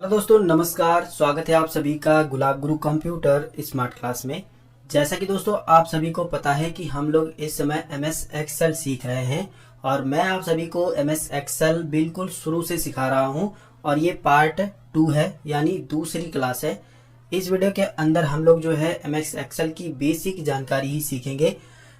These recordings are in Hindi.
हेलो दोस्तों, नमस्कार। स्वागत है आप सभी का गुलाब गुरु कंप्यूटर स्मार्ट क्लास में। जैसा कि दोस्तों आप सभी को पता है कि हम लोग इस समय एमएस एक्सेल सीख रहे हैं और मैं आप सभी को एमएस एक्सेल बिल्कुल शुरू से सिखा रहा हूं और ये पार्ट 2 है, यानी दूसरी क्लास है। इस वीडियो के अंदर हम लोग जो है एमएस एक्सेल की बेसिक जानकारी ही सीखेंगे,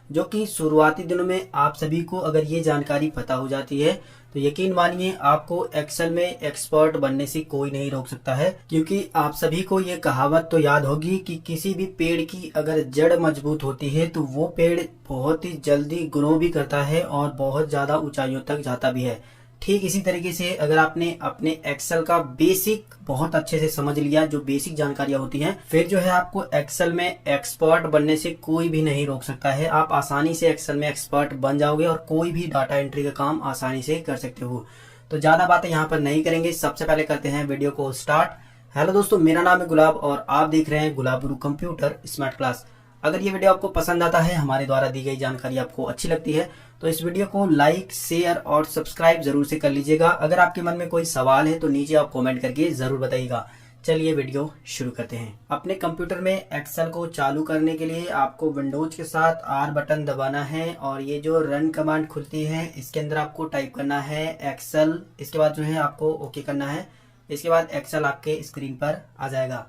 जो कि शुरुआती दिनों में आप सभी को अगर ये जानकारी पता हो जाती है तो यकीन मानिए आपको एक्सेल में एक्सपर्ट बनने से कोई नहीं रोक सकता है। क्योंकि आप सभी को ये कहावत तो याद होगी कि किसी भी पेड़ की अगर जड़ मजबूत होती है तो वो पेड़ बहुत ही जल्दी ग्रो भी करता है और बहुत ज्यादा ऊंचाइयों तक जाता भी है। ठीक इसी तरीके से अगर आपने अपने एक्सेल का बेसिक बहुत अच्छे से समझ लिया, जो बेसिक जानकारियां होती हैं, फिर जो है आपको एक्सेल में एक्सपर्ट बनने से कोई भी नहीं रोक सकता है। आप आसानी से एक्सेल में एक्सपर्ट बन जाओगे और कोई भी डाटा एंट्री का काम आसानी से कर सकते हो। तो ज्यादा बातें यहाँ पर नहीं करेंगे, सबसे पहले करते हैं वीडियो को स्टार्ट। हेलो दोस्तों, मेरा नाम है गुलाब और आप देख रहे हैं गुलाब गुरु कंप्यूटर स्मार्ट क्लास। अगर ये वीडियो आपको पसंद आता है, हमारे द्वारा दी गई जानकारी आपको अच्छी लगती है, तो इस वीडियो को लाइक, शेयर और सब्सक्राइब जरूर से कर लीजिएगा। अगर आपके मन में कोई सवाल है तो नीचे आप कमेंट करके जरूर बताइएगा। चलिए वीडियो शुरू करते हैं। अपने कंप्यूटर में एक्सेल को चालू करने के लिए आपको विंडोज के साथ आर बटन दबाना है और ये जो रन कमांड खुलती है इसके अंदर आपको टाइप करना है एक्सेल। इसके बाद जो है आपको ओके करना है। इसके बाद एक्सेल आपके स्क्रीन पर आ जाएगा।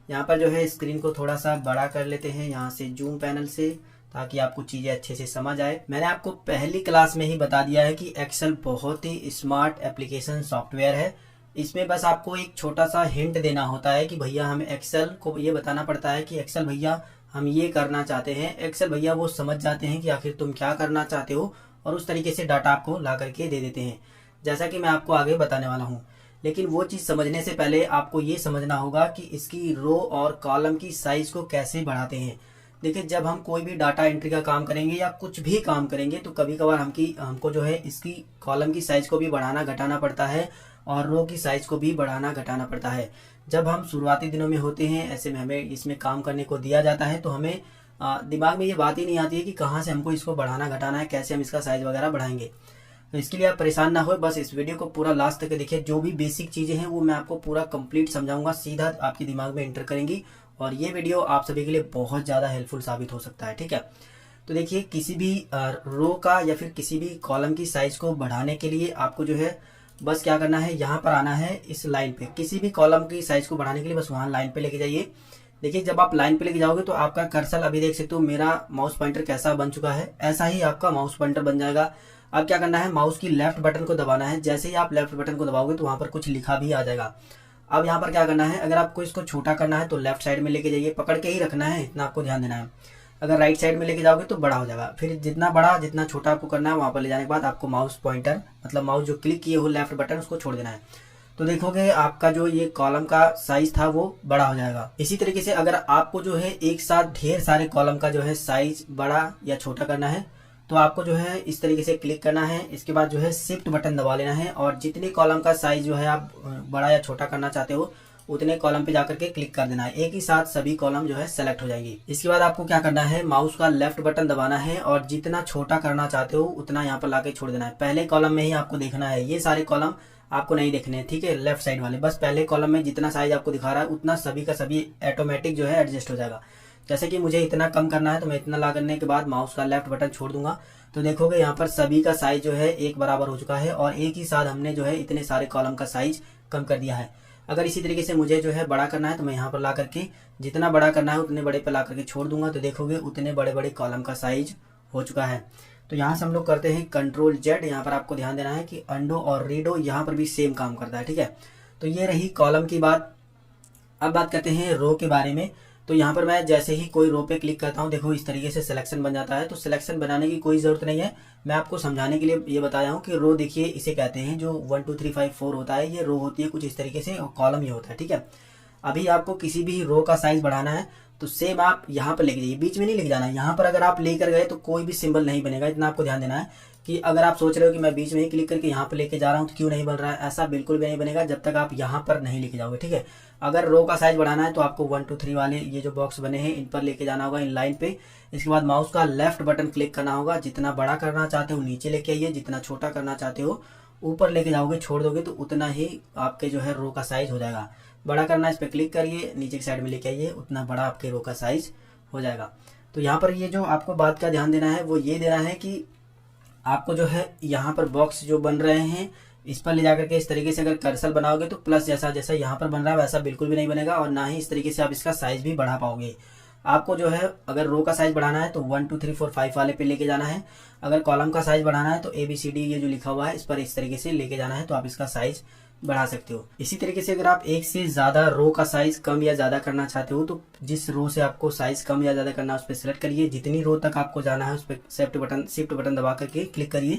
यहाँ पर जो है स्क्रीन को थोड़ा सा बड़ा कर लेते हैं यहाँ से जूम पैनल से, ताकि आपको चीजें अच्छे से समझ आए। मैंने आपको पहली क्लास में ही बता दिया है कि एक्सेल बहुत ही स्मार्ट एप्लीकेशन सॉफ्टवेयर है। इसमें बस आपको एक छोटा सा हिंट देना होता है कि भैया हमें एक्सेल को ये बताना पड़ता है कि एक्सेल भैया हम ये करना चाहते हैं। एक्सेल भैया वो समझ जाते हैं कि आखिर तुम क्या करना चाहते हो और उस तरीके से डाटा आपको ला करके दे देते हैं, जैसा कि मैं आपको आगे बताने वाला हूँ। लेकिन वो चीज समझने से पहले आपको ये समझना होगा कि इसकी रो और कॉलम की साइज को कैसे बढ़ाते हैं। देखिए, जब हम कोई भी डाटा एंट्री का काम करेंगे या कुछ भी काम करेंगे तो कभी कभार हमको जो है इसकी कॉलम की साइज को भी बढ़ाना घटाना पड़ता है और रो की साइज को भी बढ़ाना घटाना पड़ता है। जब हम शुरुआती दिनों में होते हैं, ऐसे में हमें इसमें काम करने को दिया जाता है तो हमें दिमाग में ये बात ही नहीं आती है कि कहाँ से हमको इसको बढ़ाना घटाना है, कैसे हम इसका साइज वगैरह बढ़ाएंगे। तो इसके लिए आप परेशान ना हो, बस इस वीडियो को पूरा लास्ट तक देखिए। जो भी बेसिक चीजें हैं वो मैं आपको पूरा कंप्लीट समझाऊंगा, सीधा आपके दिमाग में एंटर करेंगी और ये वीडियो आप सभी के लिए बहुत ज्यादा हेल्पफुल साबित हो सकता है। ठीक है, तो देखिए, किसी भी रो का या फिर किसी भी कॉलम की साइज को बढ़ाने के लिए आपको जो है बस क्या करना है, यहाँ पर आना है इस लाइन पे। किसी भी कॉलम की साइज को बढ़ाने के लिए बस वहां लाइन पे लेके जाइए। देखिए, जब आप लाइन पे लेके जाओगे तो आपका कर्सर, अभी देख सकते हो मेरा माउस पॉइंटर कैसा बन चुका है, ऐसा ही आपका माउस पॉइंटर बन जाएगा। अब क्या करना है, माउस की लेफ्ट बटन को दबाना है। जैसे ही आप लेफ्ट बटन को दबाओगे तो वहां पर कुछ लिखा भी आ जाएगा। अब यहाँ पर क्या करना है, अगर आपको इसको छोटा करना है तो लेफ्ट साइड में लेके जाइए, पकड़ के ही रखना है, इतना आपको ध्यान देना है। अगर राइट साइड में लेके जाओगे तो बड़ा हो जाएगा। फिर जितना बड़ा जितना छोटा आपको करना है वहां पर ले जाने के बाद आपको माउस पॉइंटर, मतलब माउस जो क्लिक किए हो लेफ्ट बटन, उसको छोड़ देना है। तो देखोगे आपका जो ये कॉलम का साइज था वो बड़ा हो जाएगा। इसी तरीके से अगर आपको जो है एक साथ ढेर सारे कॉलम का जो है साइज बड़ा या छोटा करना है तो आपको जो है इस तरीके से क्लिक करना है। इसके बाद जो है शिफ्ट बटन दबा लेना है और जितने कॉलम का साइज जो है आप बड़ा या छोटा करना चाहते हो उतने कॉलम पे जाकर के क्लिक कर देना है। एक ही साथ सभी कॉलम जो है सेलेक्ट हो जाएगी। इसके बाद आपको क्या करना है, माउस का लेफ्ट बटन दबाना है और जितना छोटा करना चाहते हो उतना यहाँ पर लाके छोड़ देना है। पहले कॉलम में ही आपको देखना है, ये सारे कॉलम आपको नहीं देखने हैं, ठीक है, लेफ्ट साइड वाले। बस पहले कॉलम में जितना साइज आपको दिखा रहा है उतना सभी का सभी ऑटोमेटिक जो है एडजस्ट हो जाएगा। जैसे कि मुझे इतना कम करना है तो मैं इतना ला करने के बाद माउस का लेफ्ट बटन छोड़ दूंगा तो देखोगे यहाँ पर सभी का साइज जो है एक बराबर हो चुका है और एक ही साथ हमने जो है इतने सारे कॉलम का साइज कम कर दिया है। अगर इसी तरीके से मुझे जो है बड़ा करना है तो मैं यहाँ पर ला करके जितना बड़ा करना है उतने बड़े पे ला करके छोड़ दूंगा तो देखोगे उतने बड़े बड़े कॉलम का साइज हो चुका है। तो यहाँ से हम लोग करते हैं कंट्रोल जेड। यहाँ पर आपको ध्यान देना है कि अंडो और रीडो यहाँ पर भी सेम काम करता है। ठीक है, तो ये रही कॉलम की बात। अब बात करते हैं रो के बारे में। तो यहाँ पर मैं जैसे ही कोई रो पे क्लिक करता हूँ, देखो इस तरीके से सिलेक्शन बन जाता है। तो सिलेक्शन बनाने की कोई जरूरत नहीं है, मैं आपको समझाने के लिए ये बताया हूँ कि रो देखिए इसे कहते हैं, जो 1 2 3 5 4 होता है ये रो होती है कुछ इस तरीके से और कॉलम ये होता है। ठीक है, अभी आपको किसी भी रो का साइज बढ़ाना है तो सेम आप यहाँ पर लेके जाइए, बीच में नहीं लेके जाना है। यहाँ पर अगर आप लेकर गए तो कोई भी सिंबल नहीं बनेगा, इतना आपको ध्यान देना है। कि अगर आप सोच रहे हो कि मैं बीच में ही क्लिक करके यहाँ पर लेके जा रहा हूँ तो क्यों नहीं बन रहा है, ऐसा बिल्कुल भी नहीं बनेगा जब तक आप यहाँ पर नहीं लेके जाओगे। ठीक है, अगर रो का साइज बढ़ाना है तो आपको 1 2 3 वाले ये जो बॉक्स बने हैं इन पर लेके जाना होगा, इन लाइन पे। इसके बाद माउस का लेफ्ट बटन क्लिक करना होगा, जितना बड़ा करना चाहते हो नीचे लेके आइए, जितना छोटा करना चाहते हो ऊपर लेके जाओगे, छोड़ दोगे तो उतना ही आपके जो है रो का साइज हो जाएगा। बड़ा करना है, इस पर क्लिक करिए, नीचे की साइड में लेके आइए, उतना बड़ा आपके रो का साइज हो जाएगा। तो यहाँ पर ये जो आपको बात का ध्यान देना है वो ये देना है कि आपको जो है यहाँ पर बॉक्स जो बन रहे हैं इस पर ले जाकर के इस तरीके से अगर कर्सर बनाओगे तो प्लस जैसा जैसा यहाँ पर बन रहा है वैसा बिल्कुल भी नहीं बनेगा, और ना ही इस तरीके से आप इसका साइज भी बढ़ा पाओगे। आपको जो है अगर रो का साइज बढ़ाना है तो 1 2 3 4 5 वाले पे लेके जाना है। अगर कॉलम का साइज बढ़ाना है तो ABCD ये जो लिखा हुआ है इस पर इस तरीके से लेके जाना है, तो आप इसका साइज बढ़ा सकते हो। इसी तरीके से अगर आप एक से ज्यादा रो का साइज कम या ज्यादा करना चाहते हो तो जिस रो से आपको साइज कम या ज्यादा करना है उस पर सिलेक्ट करिए, जितनी रो तक आपको जाना है उस पर शिफ्ट बटन दबा करके क्लिक करिए,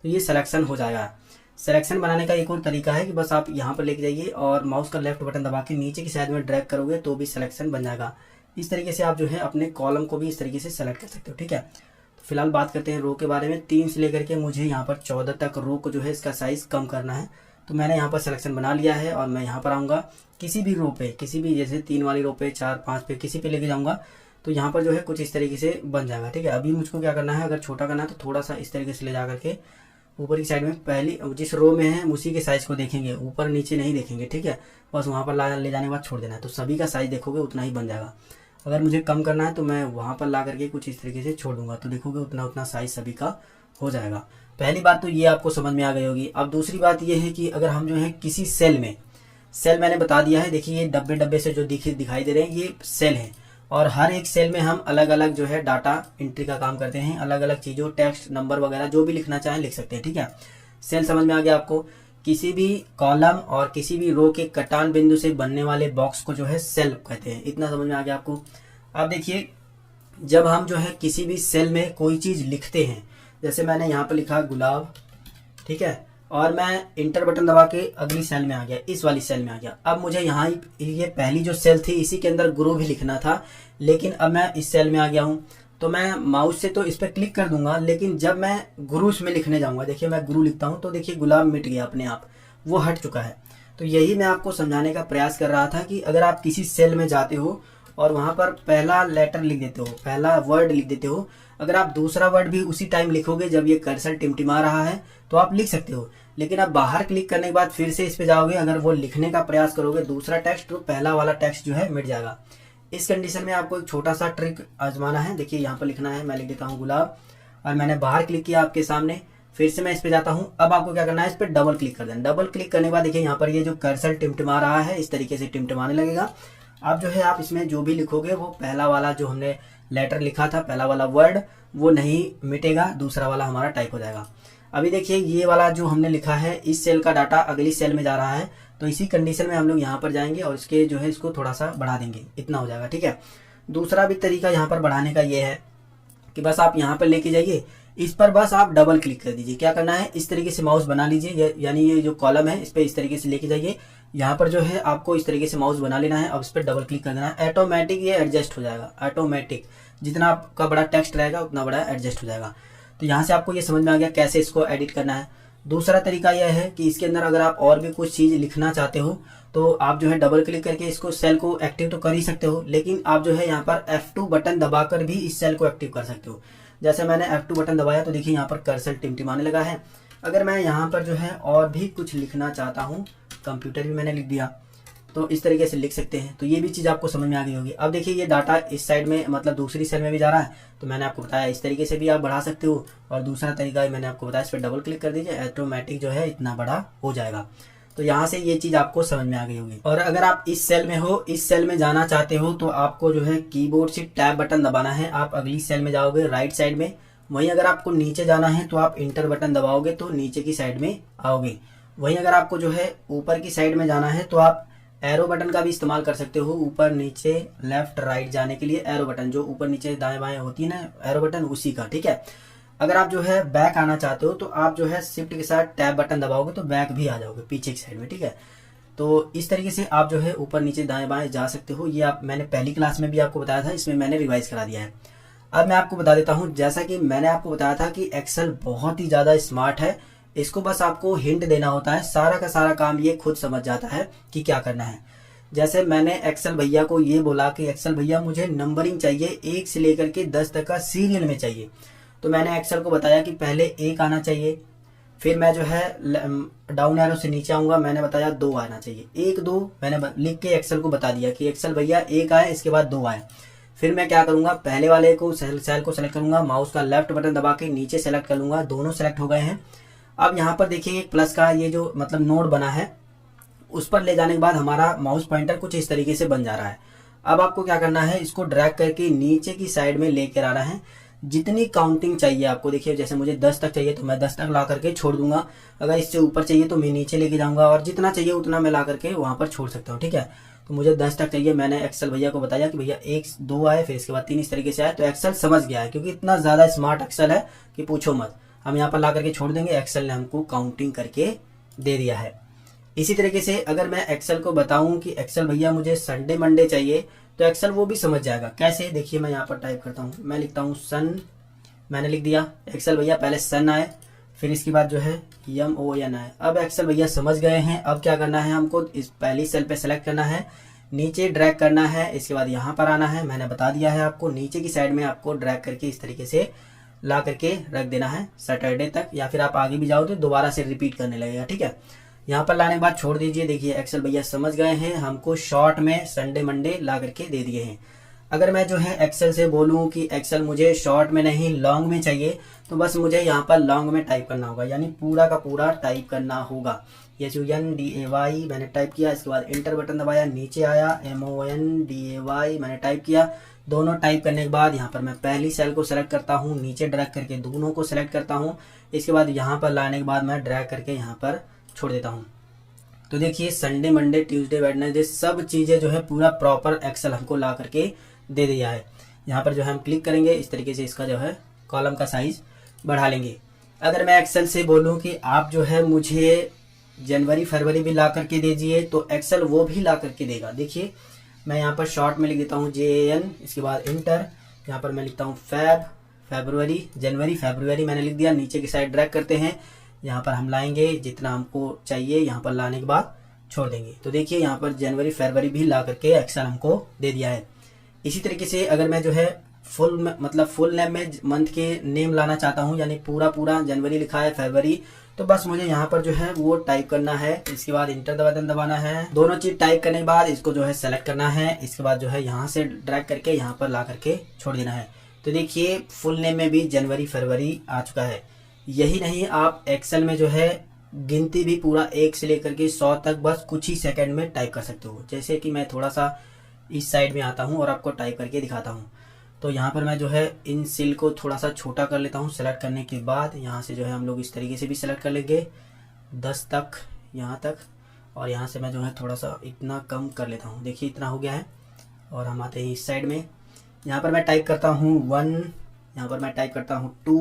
तो ये सिलेक्शन हो जाएगा। सिलेक्शन बनाने का एक और तरीका है कि बस आप यहाँ पर लेके जाइए और माउस का लेफ्ट बटन दबा के नीचे की साइड में ड्रैग करोगे तो भी सिलेक्शन बन जाएगा। इस तरीके से आप जो है अपने कॉलम को भी इस तरीके से सेलेक्ट कर सकते हो, ठीक है। तो फिलहाल बात करते हैं रो के बारे में। 3 से लेकर के मुझे यहाँ पर 14 तक रो को जो है इसका साइज कम करना है, तो मैंने यहाँ पर सिलेक्शन बना लिया है और मैं यहाँ पर आऊँगा किसी भी रो पे, किसी भी जैसे 3 वाली रो पे, 4 5 पे, किसी पे लेके जाऊँगा तो यहाँ पर जो है कुछ इस तरीके से बन जाएगा, ठीक है। अभी मुझको क्या करना है, अगर छोटा करना है तो थोड़ा सा इस तरीके से ले जा करके ऊपर की साइड में पहली जिस रो में है उसी के साइज को देखेंगे, ऊपर नीचे नहीं देखेंगे, ठीक है। बस वहाँ पर ले जाने के बाद छोड़ देना है, तो सभी का साइज देखोगे उतना ही बन जाएगा। अगर मुझे कम करना है तो मैं वहाँ पर ला करके कुछ इस तरीके से छोड़ दूंगा, तो देखोगे उतना उतना साइज सभी का हो जाएगा। पहली बात तो ये आपको समझ में आ गई होगी। अब दूसरी बात ये है कि अगर हम जो है किसी सेल मैंने बता दिया है, देखिए ये डब्बे डब्बे से जो दिखाई दे रहे हैं ये सेल है, और हर एक सेल में हम अलग अलग जो है डाटा एंट्री का काम करते हैं, अलग अलग चीज़ों टेक्स्ट नंबर वगैरह जो भी लिखना चाहें लिख सकते हैं, ठीक है। सेल समझ में आ गया आपको। किसी भी कॉलम और किसी भी रो के कटान बिंदु से बनने वाले बॉक्स को जो है सेल कहते हैं, इतना समझ में आ गया आपको। अब देखिए जब हम जो है किसी भी सेल में कोई चीज़ लिखते हैं, जैसे मैंने यहाँ पर लिखा गुलाब, ठीक है, और मैं इंटर बटन दबा के अगली सेल में आ गया, इस वाली सेल में आ गया। अब मुझे यहाँ ये पहली जो सेल थी इसी के अंदर गुरु भी लिखना था, लेकिन अब मैं इस सेल में आ गया हूँ तो मैं माउस से तो इस पर क्लिक कर दूंगा, लेकिन जब मैं गुरु में लिखने जाऊंगा, देखिए मैं गुरु लिखता हूँ तो देखिए गुलाब मिट गया अपने आप, वो हट चुका है। तो यही मैं आपको समझाने का प्रयास कर रहा था कि अगर आप किसी सेल में जाते हो और वहां पर पहला लेटर लिख देते हो, पहला वर्ड लिख देते हो, अगर आप दूसरा वर्ड भी उसी टाइम लिखोगे जब ये कर्सर टिमटिमा रहा है तो आप लिख सकते हो, लेकिन आप बाहर क्लिक करने के बाद फिर से इस पे जाओगे, अगर वो लिखने का प्रयास करोगे दूसरा टेक्स्ट तो पहला वाला टेक्स्ट जो है मिट जाएगा। इस कंडीशन में आपको एक छोटा सा ट्रिक आजमाना है। देखिए यहाँ पर लिखना है, मैं लिख देता हूँ गुलाब, और मैंने बाहर क्लिक किया आपके सामने, फिर से मैं इस पे जाता हूँ। अब आपको क्या करना है, इस पर डबल क्लिक कर देना। डबल क्लिक करने के बाद देखिए यहाँ पर ये जो कर्सर टिमटिमा रहा है इस तरीके से टिमटिमाने लगेगा। अब जो है आप इसमें जो भी लिखोगे वो पहला वाला जो हमने लेटर लिखा था, पहला वाला वर्ड, वो नहीं मिटेगा, दूसरा वाला हमारा टाइप हो जाएगा। अभी देखिए ये वाला जो हमने लिखा है इस सेल का डाटा अगली सेल में जा रहा है, तो इसी कंडीशन में हम लोग यहाँ पर जाएंगे और इसके जो है इसको थोड़ा सा बढ़ा देंगे, इतना हो जाएगा, ठीक है। दूसरा भी तरीका यहाँ पर बढ़ाने का ये है कि बस आप यहाँ पर लेके जाइए, इस पर बस आप डबल क्लिक कर दीजिए। क्या करना है, इस तरीके से माउस बना लीजिए, यानी ये जो कॉलम है इस पर इस तरीके से लेके जाइए, यहाँ पर जो है आपको इस तरीके से माउस बना लेना है। अब इस पर डबल क्लिक कर देना है, ऑटोमेटिक ये एडजस्ट हो जाएगा, ऑटोमेटिक जितना आपका बड़ा टेक्स्ट रहेगा उतना बड़ा एडजस्ट हो जाएगा। तो यहाँ से आपको ये समझ में आ गया कैसे इसको एडिट करना है। दूसरा तरीका यह है कि इसके अंदर अगर आप और भी कुछ चीज़ लिखना चाहते हो तो आप जो है डबल क्लिक करके इसको सेल को एक्टिव तो कर ही सकते हो, लेकिन आप जो है यहाँ पर F2 बटन दबाकर भी इस सेल को एक्टिव कर सकते हो। जैसे मैंने F2 बटन दबाया तो देखिए यहाँ पर कर्सर टिमटिमाने लगा है। अगर मैं यहाँ पर जो है और भी कुछ लिखना चाहता हूँ, कंप्यूटर भी मैंने लिख दिया, तो इस तरीके से लिख सकते हैं। तो ये भी चीज़ आपको समझ में आ गई होगी। अब देखिए ये डाटा इस साइड में मतलब दूसरी सेल में भी जा रहा है, तो मैंने आपको बताया इस तरीके से भी आप बढ़ा सकते हो, और दूसरा तरीका मैंने आपको बताया, इस पर डबल क्लिक कर दीजिए, ऑटोमेटिक जो है इतना बड़ा हो जाएगा। तो यहाँ से ये चीज़ आपको समझ में आ गई होगी। और अगर आप इस सेल में हो, इस सेल में जाना चाहते हो, तो आपको जो है कीबोर्ड से टैब बटन दबाना है, आप अगली सेल में जाओगे राइट साइड में। वहीं अगर आपको नीचे जाना है तो आप इंटर बटन दबाओगे तो नीचे की साइड में आओगे। वहीं अगर आपको जो है ऊपर की साइड में जाना है तो आप एरो बटन का भी इस्तेमाल कर सकते हो, ऊपर नीचे लेफ्ट राइट जाने के लिए एरो बटन, जो ऊपर नीचे दाएं बाएं होती है ना एरो बटन, उसी का, ठीक है। अगर आप जो है बैक आना चाहते हो तो आप जो है शिफ्ट के साथ टैब बटन दबाओगे तो बैक भी आ जाओगे पीछे की साइड में, ठीक है। तो इस तरीके से आप जो है ऊपर नीचे दाएं बाएं जा सकते हो। ये आप मैंने पहली क्लास में भी आपको बताया था, इसमें मैंने रिवाइज करा दिया है। अब मैं आपको बता देता हूँ, जैसा कि मैंने आपको बताया था कि एक्सेल बहुत ही ज़्यादा स्मार्ट है, इसको बस आपको हिंट देना होता है, सारा का सारा काम ये खुद समझ जाता है कि क्या करना है। जैसे मैंने एक्सेल भैया को ये बोला कि एक्सेल भैया मुझे नंबरिंग चाहिए 1 से लेकर के 10 तक का सीरियल में चाहिए, तो मैंने एक्सेल को बताया कि पहले 1 आना चाहिए, फिर मैं जो है डाउन एरो से नीचे आऊंगा, मैंने बताया 2 आना चाहिए, 1 2 मैंने लिख के एक्सेल को बता दिया कि एक्सेल भैया 1 आए, इसके बाद 2 आए। फिर मैं क्या करूंगा, पहले वाले को सेल को सेलेक्ट करूंगा, माउस का लेफ्ट बटन दबा के नीचे सेलेक्ट कर लूंगा, दोनों सेलेक्ट हो गए हैं। अब यहाँ पर देखिए एक प्लस का ये जो मतलब नोड बना है, उस पर ले जाने के बाद हमारा माउस पॉइंटर कुछ इस तरीके से बन जा रहा है। अब आपको क्या करना है, इसको ड्रैग करके नीचे की साइड में लेकर आना है। जितनी काउंटिंग चाहिए आपको, देखिए जैसे मुझे 10 तक चाहिए तो मैं 10 तक ला करके छोड़ दूंगा, अगर इससे ऊपर चाहिए तो मैं नीचे लेके जाऊंगा, और जितना चाहिए उतना मैं ला करके वहां पर छोड़ सकता हूँ। ठीक है, तो मुझे 10 तक चाहिए, मैंने एक्सेल भैया को बताया कि भैया 1 2 आए, फिर इसके बाद 3 इस तरीके से आए, तो एक्सेल समझ गया है, क्योंकि इतना ज्यादा स्मार्ट एक्सेल है कि पूछो मत। हम यहाँ पर ला करके छोड़ देंगे, एक्सेल ने हमको काउंटिंग करके दे दिया है। इसी तरीके से अगर मैं एक्सेल को बताऊं कि एक्सेल भैया मुझे संडे मंडे चाहिए, तो एक्सेल वो भी समझ जाएगा। कैसे, देखिए मैं यहाँ पर टाइप करता हूँ, मैं लिखता हूँ सन, मैंने लिख दिया। एक्सेल भैया पहले सन आए, फिर इसके बाद जो है MON आए। अब एक्सेल भैया समझ गए हैं। अब क्या करना है, हमको इस पहली सेल पे सेलेक्ट करना है, नीचे ड्रैग करना है, इसके बाद यहाँ पर आना है, मैंने बता दिया है आपको, नीचे की साइड में आपको ड्रैग करके इस तरीके से ला करके रख देना है सैटरडे तक, या फिर आप आगे भी जाओ तो दोबारा से रिपीट करने लगेगा। ठीक है, यहाँ पर लाने के बाद छोड़ दीजिए। देखिए एक्सेल भैया समझ गए हैं, हमको शॉर्ट में संडे मंडे ला करके दे दिए हैं। अगर मैं जो है एक्सेल से बोलूं कि एक्सेल मुझे शॉर्ट में नहीं लॉन्ग में चाहिए, तो बस मुझे यहाँ पर लॉन्ग में टाइप करना होगा, यानी पूरा का पूरा टाइप करना होगा। SUNDAY मैंने टाइप किया, इसके बाद इंटर बटन दबाया, नीचे आया MONDAY मैंने टाइप किया। दोनों टाइप करने के बाद यहाँ पर मैं पहली सेल को सेलेक्ट करता हूँ, नीचे ड्रैग करके दोनों को सेलेक्ट करता हूँ, इसके बाद यहाँ पर लाने के बाद मैं ड्रैग करके यहाँ पर छोड़ देता हूँ। तो देखिए संडे मंडे ट्यूसडे वेडनेसडे सब चीजें जो है पूरा प्रॉपर एक्सेल हमको ला करके दे दिया है। यहाँ पर जो है हम क्लिक करेंगे, इस तरीके से इसका जो है कॉलम का साइज बढ़ा लेंगे। अगर मैं एक्सेल से बोलूँ कि आप जो है मुझे जनवरी फरवरी भी ला करके दीजिए, तो एक्सेल वो भी ला करके देगा। देखिए मैं यहाँ पर शॉर्ट में लिख देता हूँ JAN, इसके बाद इंटर, यहाँ पर मैं लिखता हूँ फरवरी, जनवरी फरवरी मैंने लिख दिया। नीचे की साइड ड्रैग करते हैं, यहाँ पर हम लाएंगे जितना हमको चाहिए, यहाँ पर लाने के बाद छोड़ देंगे। तो देखिए यहाँ पर जनवरी फरवरी भी ला करके एक्सेल हमको दे दिया है। इसी तरीके से अगर मैं जो है फुल नेम में मंथ के नेम लाना चाहता हूँ, यानी पूरा जनवरी लिखा है फरवरी, तो बस मुझे यहाँ पर जो है वो टाइप करना है, इसके बाद इंटर बटन दबाना है। दोनों चीज टाइप करने के बाद इसको जो है सेलेक्ट करना है, इसके बाद जो है यहाँ से ड्रैग करके यहाँ पर ला करके छोड़ देना है। तो देखिए फुल नेम में भी जनवरी फरवरी आ चुका है। यही नहीं, आप एक्सेल में जो है गिनती भी पूरा 1 से लेकर के 100 तक बस कुछ ही सेकंड में टाइप कर सकते हो। जैसे कि मैं थोड़ा सा इस साइड में आता हूँ और आपको टाइप करके दिखाता हूँ। तो यहाँ पर मैं जो है इन सेल को थोड़ा सा छोटा कर लेता हूँ। सेलेक्ट करने के बाद यहाँ से जो है हम लोग इस तरीके से भी सेलेक्ट कर लेंगे 10 तक, यहाँ तक, और यहाँ से मैं जो है थोड़ा सा इतना कम कर लेता हूँ। देखिए इतना हो गया है। और हम आते हैं इस साइड में, यहाँ पर मैं टाइप करता हूँ 1, यहाँ पर मैं टाइप करता हूँ 2,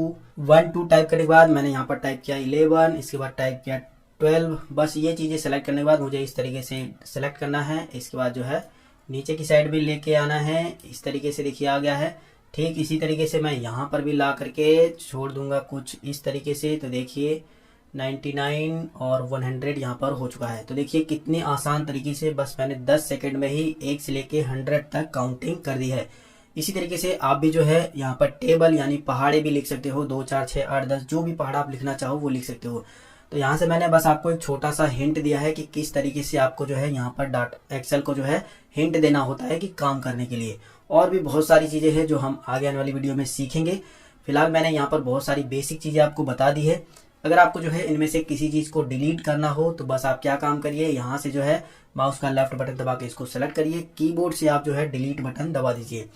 1 2 टाइप करने के बाद मैंने यहाँ पर टाइप किया 11, इसके बाद टाइप किया 12। बस ये चीज़ें सेलेक्ट करने के बाद मुझे इस तरीके से सेलेक्ट करना है। इसके बाद जो है नीचे की साइड भी लेके आना है, इस तरीके से देखिए आ गया है। ठीक इसी तरीके से मैं यहाँ पर भी ला करके छोड़ दूंगा कुछ इस तरीके से। तो देखिए 99 और 100 यहाँ पर हो चुका है। तो देखिए कितनी आसान तरीके से बस मैंने 10 सेकंड में ही 1 से लेके 100 तक काउंटिंग कर दी है। इसी तरीके से आप भी जो है यहाँ पर टेबल यानी पहाड़े भी लिख सकते हो, 2 4 6 8 10 जो भी पहाड़ा आप लिखना चाहो वो लिख सकते हो। तो यहाँ से मैंने बस आपको एक छोटा सा हिंट दिया है कि किस तरीके से आपको जो है यहाँ पर डाटा एक्सेल को जो है हिंट देना होता है कि काम करने के लिए। और भी बहुत सारी चीजें हैं जो हम आगे आने वाली वीडियो में सीखेंगे। फिलहाल मैंने यहाँ पर बहुत सारी बेसिक चीजें आपको बता दी है। अगर आपको जो है इनमें से किसी चीज को डिलीट करना हो तो बस आप क्या काम करिए, यहाँ से जो है माउस का लेफ्ट बटन दबा के इसको सेलेक्ट करिए, कीबोर्ड से आप जो है डिलीट बटन दबा दीजिए।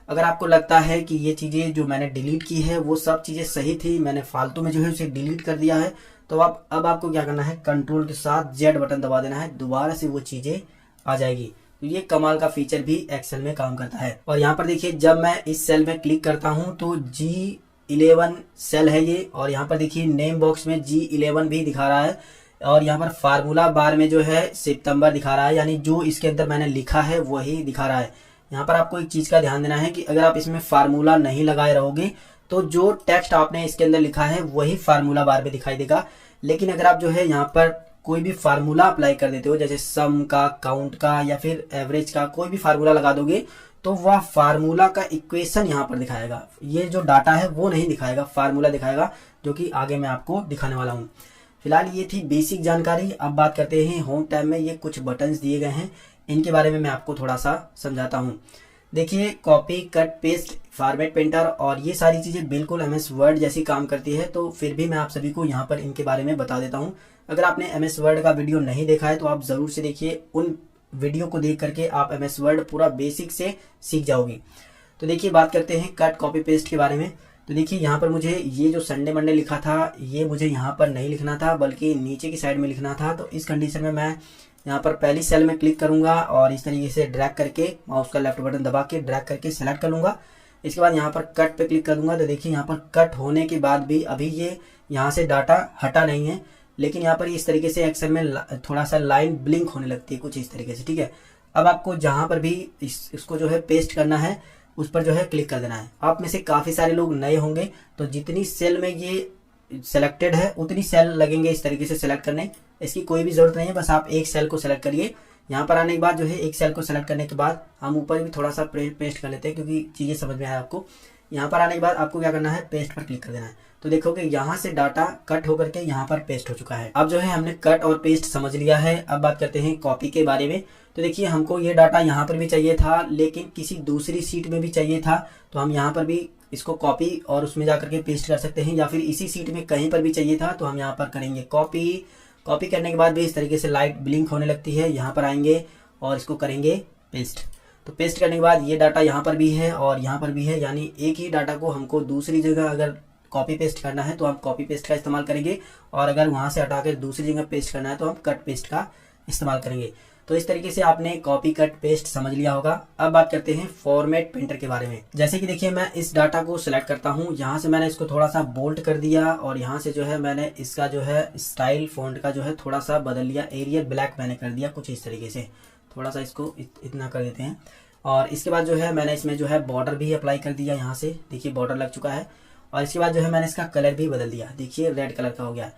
अगर आपको लगता है कि ये चीजें जो मैंने डिलीट की है वो सब चीजें सही थी, मैंने फालतू में जो है उसे डिलीट कर दिया है, तो अब आपको क्या करना है, कंट्रोल के साथ Z बटन दबा देना है, दोबारा से वो चीजें आ जाएगी। तो ये कमाल का फीचर भी एक्सेल में काम करता है। और यहाँ पर देखिए जब मैं इस सेल में क्लिक करता हूँ तो G11 सेल है ये, और यहाँ पर देखिए नेम बॉक्स में G11 भी दिखा रहा है, और यहाँ पर फार्मूला बार में जो है सितंबर दिखा रहा है, यानी जो इसके अंदर मैंने लिखा है वही दिखा रहा है। यहाँ पर आपको एक चीज का ध्यान देना है कि अगर आप इसमें फार्मूला नहीं लगाए रहोगे तो जो टेक्स्ट आपने इसके अंदर लिखा है वही फार्मूला बार में दिखाई देगा। लेकिन अगर आप जो है यहाँ पर कोई भी फार्मूला अप्लाई कर देते हो, जैसे सम का, काउंट का या फिर एवरेज का, कोई भी फार्मूला लगा दोगे तो वह फार्मूला का इक्वेशन यहाँ पर दिखाएगा। ये जो डाटा है वो नहीं दिखाएगा, फार्मूला दिखाएगा, जो कि आगे मैं आपको दिखाने वाला हूँ। फिलहाल ये थी बेसिक जानकारी। अब बात करते हैं होम टैब में ये कुछ बटन्स दिए गए हैं, इनके बारे में मैं आपको थोड़ा सा समझाता हूँ। देखिए, copy, cut, paste, format painter और ये सारी चीज़ें बिल्कुल MS वर्ड जैसी काम करती है, तो फिर भी मैं आप सभी को यहाँ पर इनके बारे में बता देता हूँ। अगर आपने MS वर्ड का वीडियो नहीं देखा है तो आप ज़रूर से देखिए, उन वीडियो को देख करके आप MS वर्ड पूरा बेसिक से सीख जाओगे। तो देखिए, बात करते हैं कट, कॉपी, पेस्ट के बारे में। तो देखिए, यहाँ पर मुझे ये जो संडे मंडे लिखा था, ये मुझे यहाँ पर नहीं लिखना था बल्कि नीचे की साइड में लिखना था। तो इस कंडीशन में मैं यहाँ पर पहली सेल में क्लिक करूंगा और इस तरीके से ड्रैग करके माउस का लेफ्ट बटन दबा के ड्रैग करके सेलेक्ट कर लूंगा। इसके बाद यहाँ पर कट पे क्लिक कर दूंगा। तो देखिए, यहाँ पर कट होने के बाद भी अभी ये यहाँ से डाटा हटा नहीं है, लेकिन यहाँ पर इस तरीके से एक्सेल में थोड़ा सा लाइन ब्लिंक होने लगती है कुछ इस तरीके से, ठीक है। अब आपको जहाँ पर भी इसको जो है पेस्ट करना है उस पर जो है क्लिक कर देना है। आप में से काफ़ी सारे लोग नए होंगे, तो जितनी सेल में ये सेलेक्टेड है उतनी सेल लगेंगे इस तरीके से सेलेक्ट करने, इसकी कोई भी जरूरत नहीं है। बस आप एक सेल को सेलेक्ट करिए। यहाँ पर आने के बाद जो है एक सेल को सेलेक्ट करने के बाद हम ऊपर भी थोड़ा सा पेस्ट कर लेते हैं, क्योंकि चीज़ें समझ में आए आपको। यहाँ पर आने के बाद आपको क्या करना है, पेस्ट पर क्लिक कर देना है। तो देखोगे यहाँ से डाटा कट होकर के यहाँ पर पेस्ट हो चुका है। अब जो है हमने कट और पेस्ट समझ लिया है। अब बात करते हैं कॉपी के बारे में। तो देखिए, हमको ये डाटा यहाँ पर भी चाहिए था, लेकिन किसी दूसरी सीट में भी चाहिए था, तो हम यहाँ पर भी इसको कॉपी और उसमें जाकर के पेस्ट कर सकते हैं, या फिर इसी सीट में कहीं पर भी चाहिए था तो हम यहाँ पर करेंगे कॉपी। कॉपी करने के बाद भी इस तरीके से लाइट ब्लिंक होने लगती है, यहाँ पर आएंगे और इसको करेंगे पेस्ट। तो पेस्ट करने के बाद ये डाटा यहाँ पर भी है और यहाँ पर भी है, यानी एक ही डाटा को हमको दूसरी जगह अगर कॉपी पेस्ट करना है तो हम कॉपी पेस्ट का इस्तेमाल करेंगे, और अगर वहाँ से हटा कर दूसरी जगह पेस्ट करना है तो हम कट पेस्ट का इस्तेमाल करेंगे। तो इस तरीके से आपने कॉपी, कट, पेस्ट समझ लिया होगा। अब बात करते हैं फॉर्मेट पेंटर के बारे में। जैसे कि देखिए, मैं इस डाटा को सिलेक्ट करता हूँ, यहाँ से मैंने इसको थोड़ा सा बोल्ड कर दिया और यहाँ से जो है मैंने इसका जो है स्टाइल फॉन्ट का जो है थोड़ा सा बदल लिया, एरियल ब्लैक मैंने कर दिया कुछ इस तरीके से, थोड़ा सा इसको इतना कर देते हैं। और इसके बाद जो है मैंने इसमें जो है बॉर्डर भी अप्लाई कर दिया, यहाँ से देखिए बॉर्डर लग चुका है। और इसके बाद जो है मैंने इसका कलर भी बदल दिया, देखिए रेड कलर का हो गया।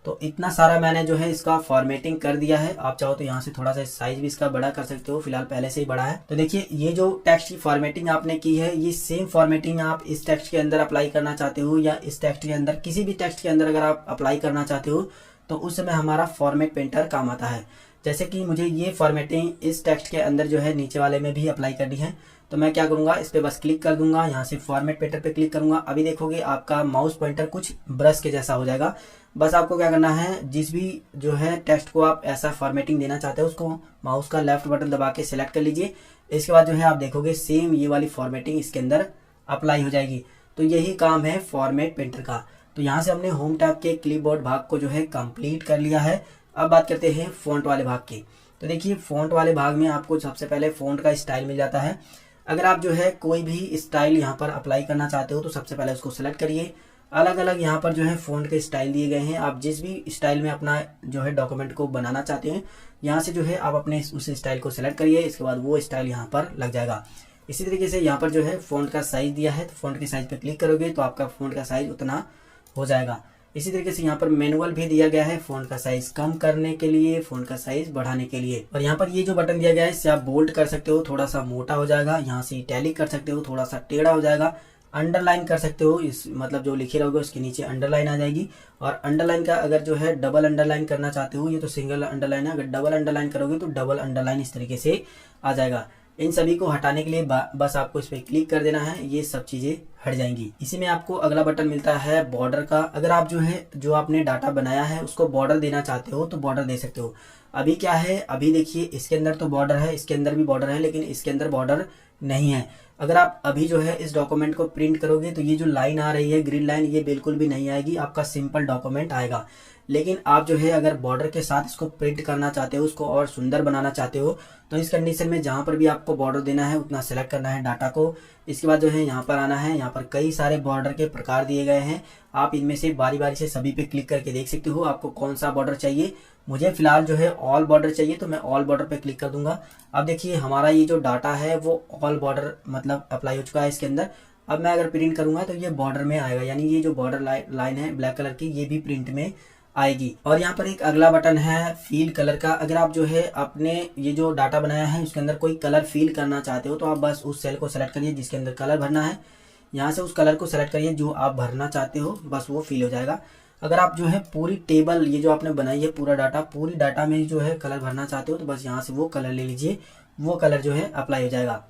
तो इतना सारा मैंने जो है इसका फॉर्मेटिंग कर दिया है। आप चाहो तो यहाँ से थोड़ा सा साइज भी इसका बड़ा कर सकते हो, फिलहाल पहले से ही बड़ा है। तो देखिए, ये जो टेक्स्ट की फॉर्मेटिंग आपने की है, ये सेम फॉर्मेटिंग आप इस टेक्स्ट के अंदर अप्लाई करना चाहते हो, या इस टेक्स्ट के अंदर किसी भी टेक्स्ट के अंदर अगर आप अप्लाई करना चाहते हो तो उस समय हमारा फॉर्मेट पेंटर काम आता है। जैसे कि मुझे ये फॉर्मेटिंग इस टेक्स्ट के अंदर जो है नीचे वाले में भी अप्लाई करनी है, तो मैं क्या करूंगा, इस पे बस क्लिक कर दूंगा, यहाँ से फॉर्मेट पेंटर पे क्लिक करूंगा। अभी देखोगे आपका माउस पॉइंटर कुछ ब्रश के जैसा हो जाएगा। बस आपको क्या करना है, जिस भी जो है टेक्स्ट को आप ऐसा फॉर्मेटिंग देना चाहते हो उसको माउस का लेफ्ट बटन दबा के सिलेक्ट कर लीजिए। इसके बाद जो है आप देखोगे सेम ये वाली फॉर्मेटिंग इसके अंदर अप्लाई हो जाएगी। तो यही काम है फॉर्मेट पेंटर का। तो यहाँ से हमने होम टैब के क्लिपबोर्ड भाग को जो है कंप्लीट कर लिया है। अब बात करते हैं फ़ॉन्ट वाले भाग की। तो देखिए, फ़ॉन्ट वाले भाग में आपको सबसे पहले फ़ॉन्ट का स्टाइल मिल जाता है। अगर आप जो है कोई भी स्टाइल यहाँ पर अप्लाई करना चाहते हो तो सबसे पहले उसको सेलेक्ट करिए। अलग अलग यहाँ पर जो है फ़ॉन्ट के स्टाइल दिए गए हैं। आप जिस भी स्टाइल में अपना जो है डॉक्यूमेंट को बनाना चाहते हैं, यहाँ से जो है आप अपने उस स्टाइल को सेलेक्ट करिए। इसके बाद वो स्टाइल यहाँ पर लग जाएगा। इसी तरीके से यहाँ पर जो है फ़ॉन्ट का साइज़ दिया है, तो फ़ॉन्ट के साइज़ पर क्लिक करोगे तो आपका फ़ॉन्ट का साइज़ उतना हो जाएगा। इसी तरीके से यहाँ पर मैनुअल भी दिया गया है, फ़ॉन्ट का साइज कम करने के लिए, फ़ॉन्ट का साइज बढ़ाने के लिए। और यहाँ पर ये जो बटन दिया गया है, इससे आप बोल्ड कर सकते हो, थोड़ा सा मोटा हो जाएगा। यहाँ से इटैलिक कर सकते हो, थोड़ा सा टेढ़ा हो जाएगा। अंडरलाइन कर सकते हो, इस मतलब जो लिखे रहोगे उसके नीचे अंडरलाइन आ जाएगी। और अंडरलाइन का अगर जो है डबल अंडरलाइन करना चाहते हो, ये तो सिंगल अंडरलाइन है, अगर डबल अंडरलाइन करोगे तो डबल अंडरलाइन इस तरीके से आ जाएगा। इन सभी को हटाने के लिए बस आपको इस पर क्लिक कर देना है, ये सब चीज़ें हट जाएंगी। इसी में आपको अगला बटन मिलता है बॉर्डर का। अगर आप जो है जो आपने डाटा बनाया है उसको बॉर्डर देना चाहते हो तो बॉर्डर दे सकते हो। अभी क्या है, अभी देखिए इसके अंदर तो बॉर्डर है, इसके अंदर भी बॉर्डर है, लेकिन इसके अंदर बॉर्डर नहीं है। अगर आप अभी जो है इस डॉक्यूमेंट को प्रिंट करोगे तो ये जो लाइन आ रही है ग्रीन लाइन, ये बिल्कुल भी नहीं आएगी, आपका सिंपल डॉक्यूमेंट आएगा। लेकिन आप जो है अगर बॉर्डर के साथ इसको प्रिंट करना चाहते हो, उसको और सुंदर बनाना चाहते हो, तो इस कंडीशन में जहाँ पर भी आपको बॉर्डर देना है उतना सेलेक्ट करना है डाटा को। इसके बाद जो है यहाँ पर आना है, यहाँ पर कई सारे बॉर्डर के प्रकार दिए गए हैं। आप इनमें से बारी बारी से सभी पे क्लिक करके देख सकते हो आपको कौन सा बॉर्डर चाहिए। मुझे फिलहाल जो है ऑल बॉर्डर चाहिए, तो मैं ऑल बॉर्डर पे क्लिक कर दूंगा। अब देखिए हमारा ये जो डाटा है वो ऑल बॉर्डर मतलब अप्लाई हो चुका है इसके अंदर। अब मैं अगर प्रिंट करूंगा तो ये बॉर्डर में आएगा, यानी ये जो बॉर्डर लाइन है ब्लैक कलर की, ये भी प्रिंट में आएगी। और यहाँ पर एक अगला बटन है फील कलर का। अगर आप जो है अपने ये जो डाटा बनाया है उसके अंदर कोई कलर फील करना चाहते हो तो आप बस उस सेल को सेलेक्ट करिए जिसके अंदर कलर भरना है, यहाँ से उस कलर को सेलेक्ट करिए जो आप भरना चाहते हो, बस वो फिल हो जाएगा। अगर आप जो है पूरी टेबल ये जो आपने बनाई है पूरा डाटा, पूरी डाटा में जो है कलर भरना चाहते हो तो बस यहाँ से वो कलर ले लीजिए, वो कलर जो है अप्लाई हो जाएगा।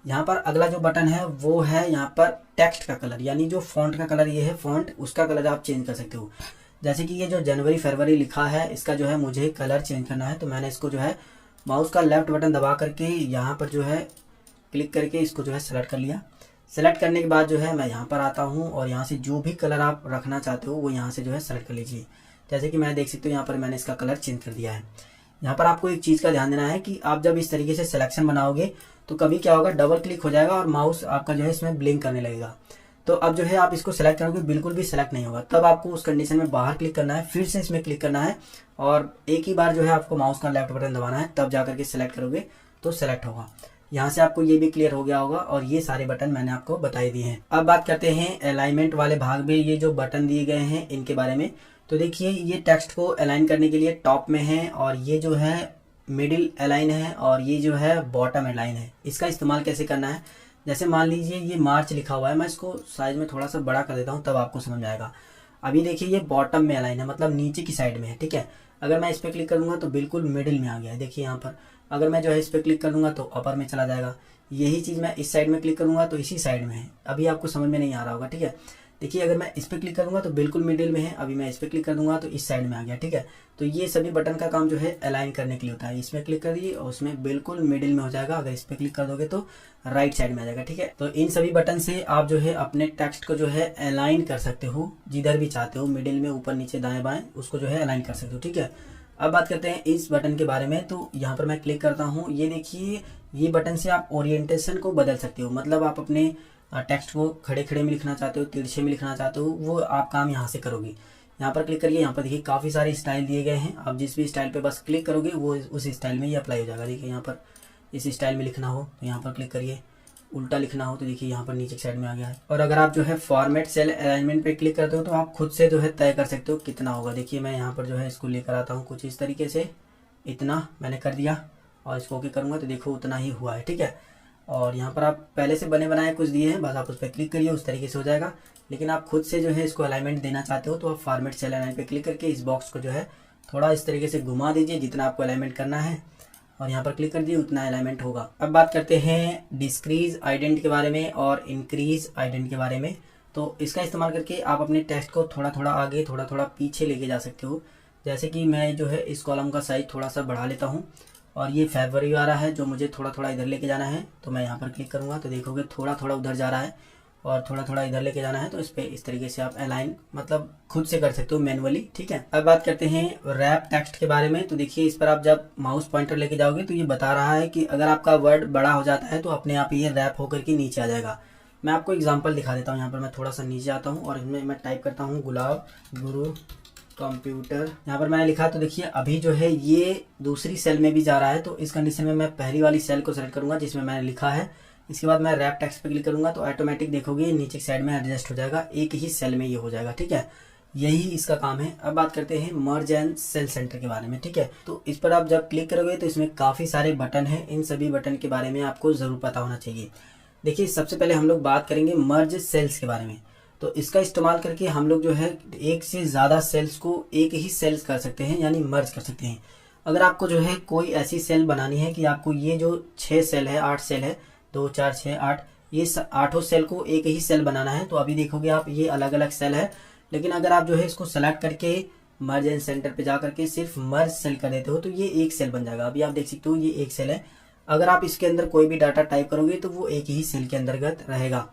यहाँ पर अगला जो बटन है वो है यहाँ पर टेक्स्ट का कलर, यानी जो फॉन्ट का कलर ये है फॉन्ट, उसका कलर आप चेंज कर सकते हो। जैसे कि ये जो जनवरी फरवरी लिखा है इसका जो है मुझे कलर चेंज करना है, तो मैंने इसको जो है माउस का लेफ्ट बटन दबा करके यहाँ पर जो है क्लिक करके इसको जो है सेलेक्ट कर लिया। सेलेक्ट करने के बाद जो है मैं यहाँ पर आता हूँ और यहाँ से जो भी कलर आप रखना चाहते हो वो यहाँ से जो है सेलेक्ट कर लीजिए। जैसे कि मैं देख सकते हो यहाँ पर मैंने इसका कलर चेंज कर दिया है। यहाँ पर आपको एक चीज़ का ध्यान देना है कि आप जब इस तरीके से सिलेक्शन बनाओगे तो कभी क्या होगा, डबल क्लिक हो जाएगा और माउस आपका जो है इसमें ब्लिंक करने लगेगा। तो अब जो है आप इसको सेलेक्ट करोगे बिल्कुल भी सेलेक्ट नहीं होगा, तब आपको उस कंडीशन में बाहर क्लिक करना है, फिर से इसमें क्लिक करना है और एक ही बार जो है आपको माउस का लेफ्ट बटन दबाना है, तब जाकर के सिलेक्ट करोगे तो सेलेक्ट होगा। यहाँ से आपको ये भी क्लियर हो गया होगा और ये सारे बटन मैंने आपको बताई दिए हैं। अब बात करते हैं अलाइनमेंट वाले भाग में ये जो बटन दिए गए हैं इनके बारे में। तो देखिए ये टेक्स्ट को अलाइन करने के लिए टॉप में है और ये जो है मिडिल अलाइन है और ये जो है बॉटम अलाइन है। इसका इस्तेमाल कैसे करना है, जैसे मान लीजिए ये मार्च लिखा हुआ है, मैं इसको साइज में थोड़ा सा बड़ा कर देता हूँ तब आपको समझ में आएगा। अभी देखिए ये बॉटम में अलाइन है, मतलब नीचे की साइड में है, ठीक है। अगर मैं इस पर क्लिक करूँगा तो बिल्कुल मिडिल में आ गया है, देखिए यहाँ पर। अगर मैं जो है इस पर क्लिक करूँगा तो अपर में चला जाएगा। यही चीज़ मैं इस साइड में क्लिक करूँगा तो इसी साइड में है। अभी आपको समझ में नहीं आ रहा होगा, ठीक है। देखिए अगर मैं इस पर क्लिक करूँगा तो बिल्कुल मिडिल में है, अभी मैं इस पर क्लिक कर दूंगा तो इस साइड में आ गया, ठीक है। तो ये सभी बटन का काम जो है अलाइन करने के लिए होता है। इसमें क्लिक कर दिए और उसमें बिल्कुल मिडिल में हो जाएगा, अगर इस पर क्लिक कर दोगे तो राइट साइड में आ जाएगा, ठीक है। तो इन सभी बटन से आप जो है अपने टेक्स्ट को जो है अलाइन कर सकते हो, जिधर भी चाहते हो, मिडिल में, ऊपर नीचे दाएं बाएं, उसको जो है अलाइन कर सकते हो, ठीक है। अब बात करते हैं इस बटन के बारे में। तो यहाँ पर मैं क्लिक करता हूँ, ये देखिए ये बटन से आप ओरिएंटेशन को बदल सकते हो, मतलब आप अपने टेक्स्ट को खड़े खड़े में लिखना चाहते हो, तिरछे में लिखना चाहते हो, वो आप काम यहाँ से करोगे। यहाँ पर क्लिक करिए, यहाँ पर देखिए काफ़ी सारे स्टाइल दिए गए हैं। आप जिस भी स्टाइल पे बस क्लिक करोगे वो उस स्टाइल में ये अप्लाई हो जाएगा। देखिए यहाँ पर इस स्टाइल में लिखना हो तो यहाँ पर क्लिक करिए, उल्टा लिखना हो तो देखिए यहाँ पर नीचे की साइड में आ गया है। और अगर आप जो है फॉर्मेट सेल अलाइनमेंट पे क्लिक करते हो तो आप खुद से जो है तय कर सकते हो कितना होगा। देखिए मैं यहाँ पर जो है इसको लेकर आता हूँ कुछ इस तरीके से, इतना मैंने कर दिया और इसको ओके करूँगा तो देखो उतना ही हुआ है, ठीक है। और यहाँ पर आप पहले से बने बनाए कुछ दिए हैं, बस आप उस पर क्लिक करिए, उस तरीके से हो जाएगा। लेकिन आप खुद से जो है इसको अलाइनमेंट देना चाहते हो तो आप फॉर्मेट सेल अलाइन पे क्लिक करके इस बॉक्स को जो है थोड़ा इस तरीके से घुमा दीजिए जितना आपको अलाइनमेंट करना है और यहाँ पर क्लिक कर दिए उतना अलाइनमेंट होगा। अब बात करते हैं डिस्क्रीज आइडेंट के बारे में और इंक्रीज आइडेंट के बारे में। तो इसका इस्तेमाल करके आप अपने टेक्स्ट को थोड़ा थोड़ा आगे थोड़ा थोड़ा पीछे लेके जा सकते हो। जैसे कि मैं जो है इस कॉलम का साइज थोड़ा सा बढ़ा लेता हूँ और ये फरवरी आ रहा है जो मुझे थोड़ा थोड़ा इधर लेके जाना है, तो मैं यहाँ पर क्लिक करूँगा तो देखोगे थोड़ा थोड़ा उधर जा रहा है और थोड़ा थोड़ा इधर लेके जाना है। तो इस पे इस तरीके से आप अलाइन मतलब खुद से कर सकते हो मैनुअली, ठीक है। अब बात करते हैं रैप टेक्स्ट के बारे में। तो देखिए इस पर आप जब माउस पॉइंटर लेके जाओगे तो ये बता रहा है कि अगर आपका वर्ड बड़ा हो जाता है तो अपने आप ये रैप होकर के नीचे आ जाएगा। मैं आपको एग्जाम्पल दिखा देता हूँ। यहाँ पर मैं थोड़ा सा नीचे आता हूँ और इसमें मैं टाइप करता हूँ गुलाब गुरु कंप्यूटर। यहाँ पर मैंने लिखा तो देखिए अभी जो है ये दूसरी सेल में भी जा रहा है। तो इस कंडीशन में मैं पहली वाली सेल को सेलेक्ट करूंगा जिसमें मैंने लिखा है। इसके बाद मैं रैप टेक्स्ट पे क्लिक करूंगा तो ऑटोमेटिक देखोगे नीचे की साइड में एडजस्ट हो जाएगा, एक ही सेल में ये हो जाएगा, ठीक है। यही इसका काम है। अब बात करते हैं मर्ज एंड सेल सेंटर के बारे में, ठीक है। तो इस पर आप जब क्लिक करोगे तो इसमें काफ़ी सारे बटन हैं। इन सभी बटन के बारे में आपको ज़रूर पता होना चाहिए। देखिए सबसे पहले हम लोग बात करेंगे मर्ज सेल्स के बारे में। तो इसका इस्तेमाल करके हम लोग जो है एक से ज़्यादा सेल्स को एक ही सेल्स कर सकते हैं, यानी मर्ज कर सकते हैं। अगर आपको जो है कोई ऐसी सेल बनानी है कि आपको ये जो 6 सेल है 8 सेल है 2 4 6 8 ये 8 सेल को एक ही सेल बनाना है, तो अभी देखोगे आप ये अलग अलग सेल है। लेकिन अगर आप जो है इसको सेलेक्ट करके मर्ज एंड सेंटर पे जा करके सिर्फ मर्ज सेल कर देते हो तो ये एक सेल बन जाएगा। अभी आप देख सकते हो ये एक सेल है। अगर आप इसके अंदर कोई भी डाटा टाइप करोगे तो वो एक ही सेल के अंतर्गत रहेगा।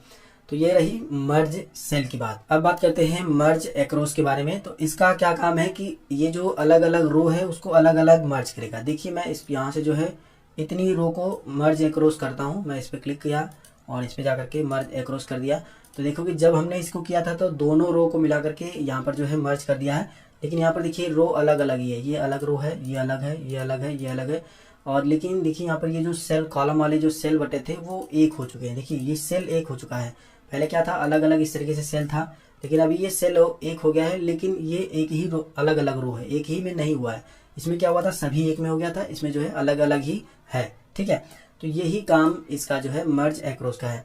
तो ये रही मर्ज सेल की बात। अब बात करते हैं मर्ज एक्रोस के बारे में। तो इसका क्या काम है कि ये जो अलग अलग रो है उसको अलग अलग मर्ज करेगा। देखिए मैं इस यहाँ से जो है इतनी रो को मर्ज एक्रोस करता हूँ। मैं इस पर क्लिक किया और इस पर जाकर के मर्ज एक्रोस कर दिया। तो देखोगे जब हमने इसको किया था तो दोनों रो को मिला करके यहाँ पर जो है मर्ज कर दिया है। लेकिन यहाँ पर देखिए रो अलग अलग ही है, ये अलग रो है, ये अलग है, ये अलग है, ये अलग है। और लेकिन देखिए यहाँ पर ये जो सेल कॉलम वाले जो सेल बटे थे वो एक हो चुके हैं। देखिए ये सेल एक हो चुका है। पहले क्या था अलग अलग इस तरीके से सेल था, लेकिन अभी ये सेल एक हो गया है, लेकिन ये एक ही अलग अलग रो है, एक ही में नहीं हुआ है। इसमें क्या हुआ था, सभी एक में हो गया था, इसमें जो है अलग अलग ही है। ठीक है, तो यही काम इसका जो है मर्ज एक्रोस का है।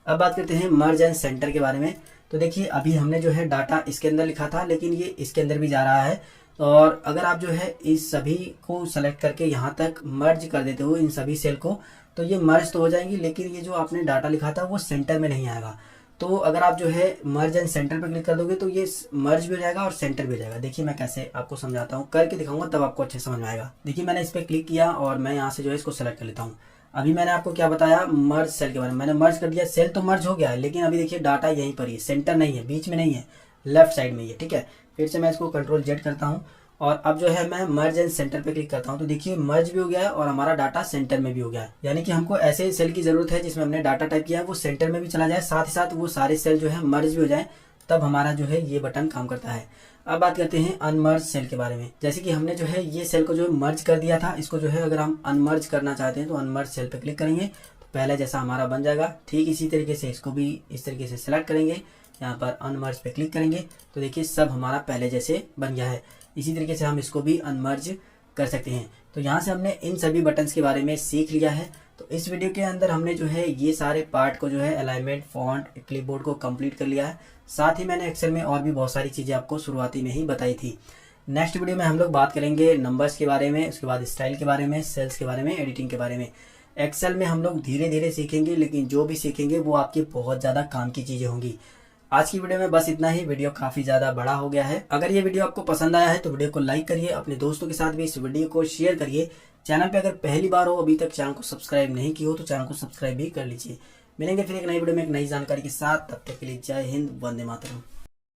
अब बात करते हैं मर्ज एंड सेंटर के बारे में। तो देखिए अभी हमने जो है डाटा इसके अंदर लिखा था, लेकिन ये इसके अंदर भी जा रहा है। और अगर आप जो है इस सभी को सेलेक्ट करके यहाँ तक मर्ज कर देते हो इन सभी सेल को, तो ये मर्ज तो हो जाएंगी, लेकिन ये जो आपने डाटा लिखा था वो सेंटर में नहीं आएगा। तो अगर आप जो है मर्ज एंड सेंटर पर क्लिक कर दोगे तो ये मर्ज भी हो जाएगा और सेंटर भी हो जाएगा। देखिए मैं कैसे आपको समझाता हूँ, करके दिखाऊंगा तब आपको अच्छे समझ में आएगा। देखिए मैंने इस पर क्लिक किया और मैं यहाँ से जो है इसको सेलेक्ट कर लेता हूँ। अभी मैंने आपको क्या बताया, मर्ज सेल के बारे में। मैंने मर्ज कर दिया, सेल तो मर्ज हो गया है, लेकिन अभी देखिए डाटा यहीं पर ही है, सेंटर नहीं है, बीच में नहीं है, लेफ्ट साइड में ही है। ठीक है, फिर से मैं इसको Ctrl Z करता हूँ और अब जो है मैं मर्ज एंड सेंटर पे क्लिक करता हूँ। तो देखिए मर्ज भी हो गया है और हमारा डाटा सेंटर में भी हो गया है। यानी कि हमको ऐसे सेल की जरूरत है जिसमें हमने डाटा टाइप किया है वो सेंटर में भी चला जाए, साथ ही साथ वो सारे सेल जो है मर्ज भी हो जाए, तब हमारा जो है ये बटन काम करता है। अब बात करते हैं अनमर्ज सेल के बारे में। जैसे कि हमने जो है ये सेल को जो मर्ज कर दिया था, इसको जो है अगर हम अनमर्ज करना चाहते हैं तो अनमर्ज सेल पे क्लिक करेंगे तो पहले जैसा हमारा बन जाएगा। ठीक इसी तरीके से इसको भी इस तरीके से सिलेक्ट करेंगे, यहाँ पर अनमर्ज पे क्लिक करेंगे तो देखिए सब हमारा पहले जैसे बन गया है। इसी तरीके से हम इसको भी अनमर्ज कर सकते हैं। तो यहाँ से हमने इन सभी बटन्स के बारे में सीख लिया है। तो इस वीडियो के अंदर हमने जो है ये सारे पार्ट को जो है अलाइनमेंट, फॉन्ट, क्लिपबोर्ड को कंप्लीट कर लिया है। साथ ही मैंने एक्सेल में और भी बहुत सारी चीज़ें आपको शुरुआती में ही बताई थी। नेक्स्ट वीडियो में हम लोग बात करेंगे नंबर्स के बारे में, उसके बाद स्टाइल के बारे में, सेल्स के बारे में, एडिटिंग के बारे में। एक्सेल में हम लोग धीरे धीरे सीखेंगे, लेकिन जो भी सीखेंगे वो आपकी बहुत ज़्यादा काम की चीज़ें होंगी। आज की वीडियो में बस इतना ही। वीडियो काफी ज्यादा बड़ा हो गया है। अगर ये वीडियो आपको पसंद आया है तो वीडियो को लाइक करिए, अपने दोस्तों के साथ भी इस वीडियो को शेयर करिए। चैनल पे अगर पहली बार हो, अभी तक चैनल को सब्सक्राइब नहीं की हो तो चैनल को सब्सक्राइब भी कर लीजिए। मिलेंगे फिर एक नई वीडियो में एक नई जानकारी के साथ, तब तक के लिए जय हिंद, वंदे मातरम।